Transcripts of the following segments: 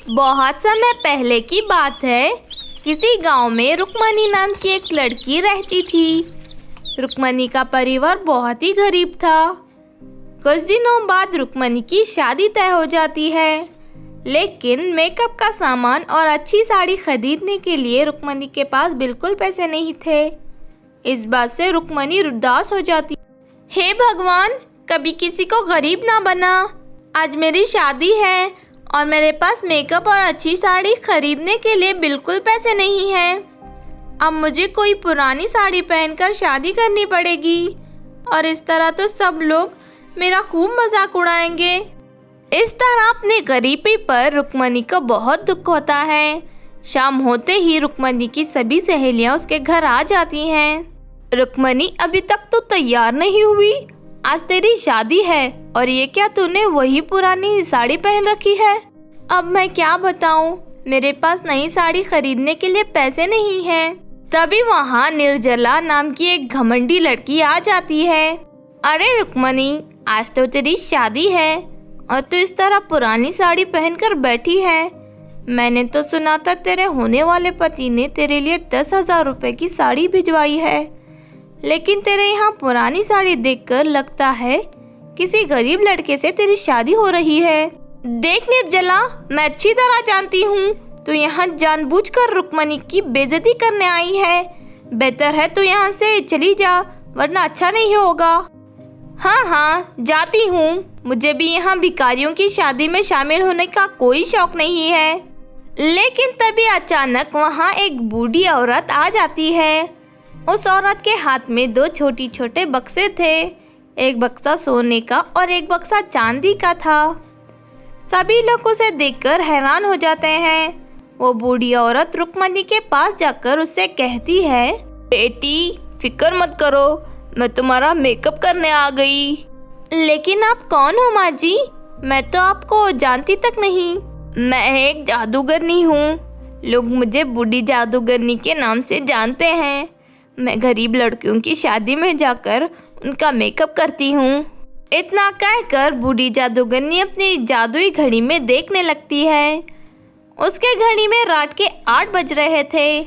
बहुत समय पहले की बात है। किसी गांव में रुक्मणी नाम की एक लड़की रहती थी। रुक्मणी का परिवार बहुत ही गरीब था। कुछ दिनों बाद रुक्मणी की शादी तय हो जाती है, लेकिन मेकअप का सामान और अच्छी साड़ी खरीदने के लिए रुक्मणी के पास बिल्कुल पैसे नहीं थे। इस बात से रुक्मणी उदास हो जाती। हे भगवान, कभी किसी को गरीब ना बना। आज मेरी शादी है और मेरे पास मेकअप और अच्छी साड़ी खरीदने के लिए बिल्कुल पैसे नहीं हैं। अब मुझे कोई पुरानी साड़ी पहनकर शादी करनी पड़ेगी और इस तरह तो सब लोग मेरा खूब मजाक उड़ाएंगे। इस तरह अपनी गरीबी पर रुक्मणी को बहुत दुख होता है। शाम होते ही रुक्मणी की सभी सहेलियां उसके घर आ जाती हैं। रुक्मणी, अभी तक तो तैयार नहीं हुई। आज तेरी शादी है और ये क्या तूने वही पुरानी साड़ी पहन रखी है? अब मैं क्या बताऊं, मेरे पास नई साड़ी खरीदने के लिए पैसे नहीं हैं। तभी वहाँ निर्जला नाम की एक घमंडी लड़की आ जाती है। अरे रुक्मणी, आज तो तेरी शादी है और तू इस तरह पुरानी साड़ी पहनकर बैठी है। मैंने तो सुना था तेरे होने वाले पति ने तेरे लिए 10,000 रुपए की साड़ी भिजवाई है, लेकिन तेरे यहाँ पुरानी साड़ी देखकर लगता है किसी गरीब लड़के से तेरी शादी हो रही है। देख निर्जला, मैं अच्छी तरह जानती हूँ तू यहाँ जानबूझकर रुक्मणी की बेइज्जती करने आई है। बेहतर है तू यहाँ से चली जा, वरना अच्छा नहीं होगा। हाँ हाँ, जाती हूँ। मुझे भी यहाँ भिखारियों की शादी में शामिल होने का कोई शौक नहीं है। लेकिन तभी अचानक वहाँ एक बूढ़ी औरत आ जाती है। उस औरत के हाथ में 2 छोटे छोटे बक्से थे। एक बक्सा सोने का और एक बक्सा चांदी का था। सभी लोग उसे देखकर हैरान हो जाते हैं। वो बूढ़ी औरत रुक्मणी के पास जाकर उससे कहती है, बेटी फिक्र मत करो, मैं तुम्हारा मेकअप करने आ गई। लेकिन आप कौन हो माँ जी? मैं तो आपको जानती तक नहीं। मैं एक जादूगरनी हूँ। लोग मुझे बूढ़ी जादूगरनी के नाम से जानते हैं। मैं गरीब लड़कियों की शादी में जाकर उनका मेकअप करती हूँ। इतना कहकर बूढ़ी जादूगरनी अपनी जादुई घड़ी में देखने लगती है। उसके घड़ी में रात के 8 बज रहे थे।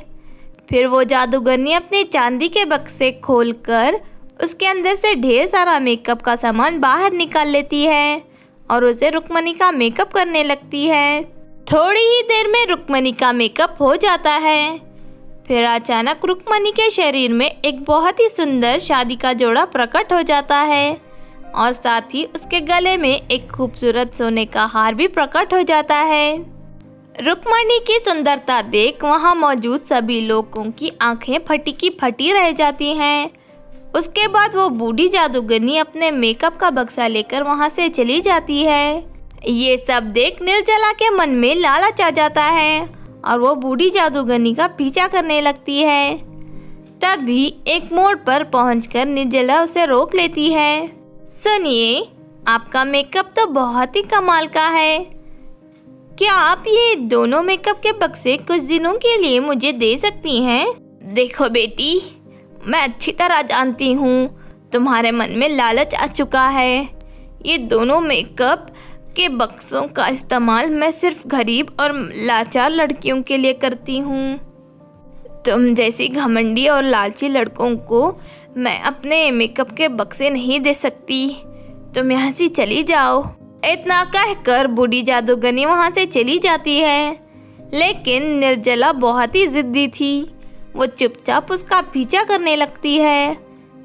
फिर वो जादूगरनी अपने चांदी के बक्से खोलकर उसके अंदर से ढेर सारा मेकअप का सामान बाहर निकाल लेती है और उसे रुक्मणी का मेकअप करने लगती है। थोड़ी ही देर में रुक्मणी का मेकअप हो जाता है। फिर अचानक रुक्मणी के शरीर में एक बहुत ही सुंदर शादी का जोड़ा प्रकट हो जाता है और साथ ही उसके गले में एक खूबसूरत सोने का हार भी प्रकट हो जाता है। रुक्मणी की सुंदरता देख वहां मौजूद सभी लोगों की आंखें फटी की फटी रह जाती हैं। उसके बाद वो बूढ़ी जादूगरनी अपने मेकअप का बक्सा लेकर वहां से चली जाती है। ये सब देख निर्जला के मन में लालच आ जाता है और वो बूढ़ी जादूगरनी का पीछा करने लगती है। तभी एक मोड़ पर पहुंचकर निर्जला उसे रोक लेती है। सुनिए, आपका मेकअप तो बहुत ही कमाल का है। क्या आप ये दोनों मेकअप के बक्से कुछ दिनों के लिए मुझे दे सकती हैं? देखो बेटी, मैं अच्छी तरह जानती हूँ तुम्हारे मन में लालच आ चुका है। ये दोनों मेकअप के बक्सों का इस्तेमाल मैं सिर्फ गरीब और लाचार लड़कियों के लिए करती हूँ। तुम जैसी घमंडी और लालची लड़कों को मैं अपने मेकअप के बक्से नहीं दे सकती। तुम यहाँ से चली जाओ। इतना कहकर बूढ़ी जादूगरनी वहाँ से चली जाती है। लेकिन निर्जला बहुत ही जिद्दी थी। वो चुपचाप उसका पीछा करने लगती है।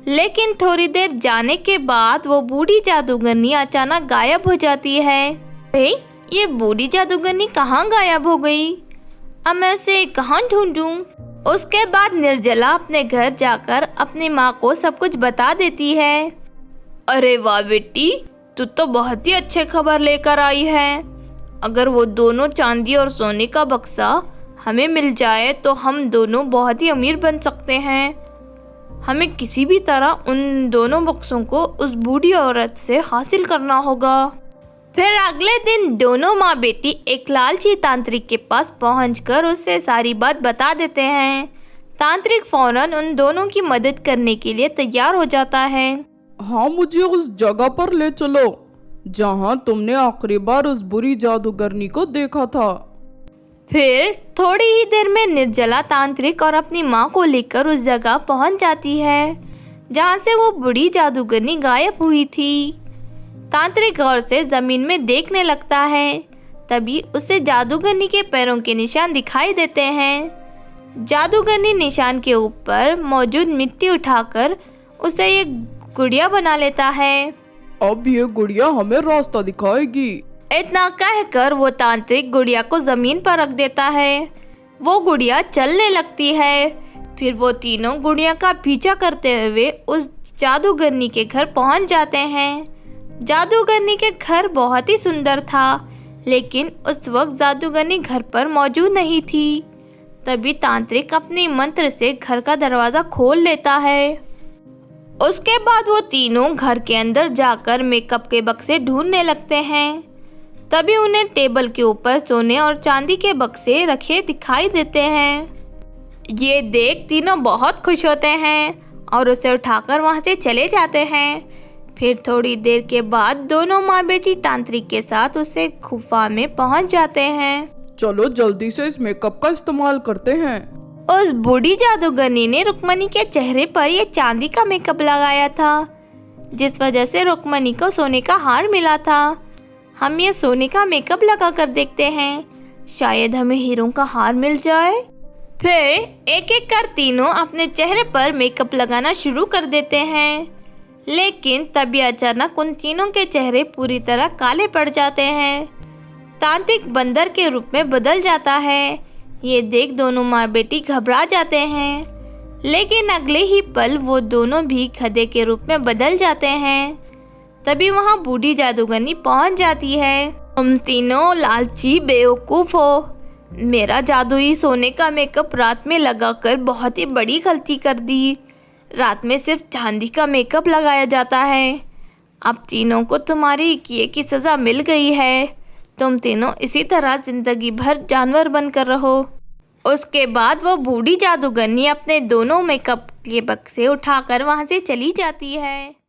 लेकिन थोड़ी देर जाने के बाद वो बूढ़ी जादूगरनी अचानक गायब हो जाती है। ये बूढ़ी जादूगरनी कहाँ गायब हो गई? अब मैं उसे कहाँ ढूंढूं? उसके बाद निर्जला अपने घर जाकर अपनी माँ को सब कुछ बता देती है। अरे वाह बेटी, तू तो बहुत ही अच्छे खबर लेकर आई है। अगर वो दोनों चांदी और सोने का बक्सा हमें मिल जाए तो हम दोनों बहुत ही अमीर बन सकते हैं। हमें किसी भी तरह उन दोनों बक्सों को उस बूढ़ी औरत से हासिल करना होगा। फिर अगले दिन दोनों माँ बेटी एक लालची तांत्रिक के पास पहुंचकर उससे सारी बात बता देते हैं। तांत्रिक फौरन उन दोनों की मदद करने के लिए तैयार हो जाता है। हाँ, मुझे उस जगह पर ले चलो जहाँ तुमने आखिरी बार उस बुरी जादूगरनी को देखा था। फिर थोड़ी ही देर में निर्जला तांत्रिक और अपनी माँ को लेकर उस जगह पहुंच जाती है जहाँ से वो बूढ़ी जादूगरनी गायब हुई थी। तांत्रिक गौर से जमीन में देखने लगता है, तभी उसे जादूगरनी के पैरों के निशान दिखाई देते हैं। जादूगरनी निशान के ऊपर मौजूद मिट्टी उठाकर उसे एक गुड़िया बना लेता है। अब ये गुड़िया हमें रास्ता दिखाएगी। इतना कहकर वो तांत्रिक गुड़िया को जमीन पर रख देता है। वो गुड़िया चलने लगती है। फिर वो तीनों गुड़िया का पीछा करते हुए उस जादूगरनी के घर पहुंच जाते हैं। जादूगरनी के घर बहुत ही सुंदर था, लेकिन उस वक्त जादूगरनी घर पर मौजूद नहीं थी। तभी तांत्रिक अपने मंत्र से घर का दरवाज़ा खोल लेता है। उसके बाद वो तीनों घर के अंदर जाकर मेकअप के बक्से ढूंढने लगते हैं। तभी उन्हें टेबल के ऊपर सोने और चांदी के बक्से रखे दिखाई देते हैं। ये देख तीनों बहुत खुश होते हैं और उसे उठाकर वहाँ से चले जाते हैं। फिर थोड़ी देर के बाद दोनों माँ बेटी तांत्रिक के साथ उसे गुफा में पहुँच जाते हैं। चलो जल्दी से इस मेकअप का इस्तेमाल करते हैं। उस बूढ़ी जादूगरनी ने रुक्मणी के चेहरे पर ये चांदी का मेकअप लगाया था, जिस वजह से रुक्मणी को सोने का हार मिला था। हम ये सोने का मेकअप लगा कर देखते हैं, शायद हमें हीरों का हार मिल जाए। फिर एक एक कर तीनों अपने चेहरे पर मेकअप लगाना शुरू कर देते हैं, लेकिन तभी अचानक उन तीनों के चेहरे पूरी तरह काले पड़ जाते हैं। तांत्रिक बंदर के रूप में बदल जाता है। ये देख दोनों माँ बेटी घबरा जाते हैं, लेकिन अगले ही पल वो दोनों भी गधे के रूप में बदल जाते हैं। तभी वहाँ बूढ़ी जादूगरनी पहुँच जाती है। तुम तीनों लालची बेवकूफ़ हो। मेरा जादुई सोने का मेकअप रात में लगाकर बहुत ही बड़ी गलती कर दी। रात में सिर्फ चांदी का मेकअप लगाया जाता है। अब तीनों को तुम्हारी किए की सज़ा मिल गई है। तुम तीनों इसी तरह जिंदगी भर जानवर बनकर रहो। उसके बाद वो बूढ़ी जादूगरनी अपने दोनों मेकअप के बक्से उठाकर वहाँ से चली जाती है।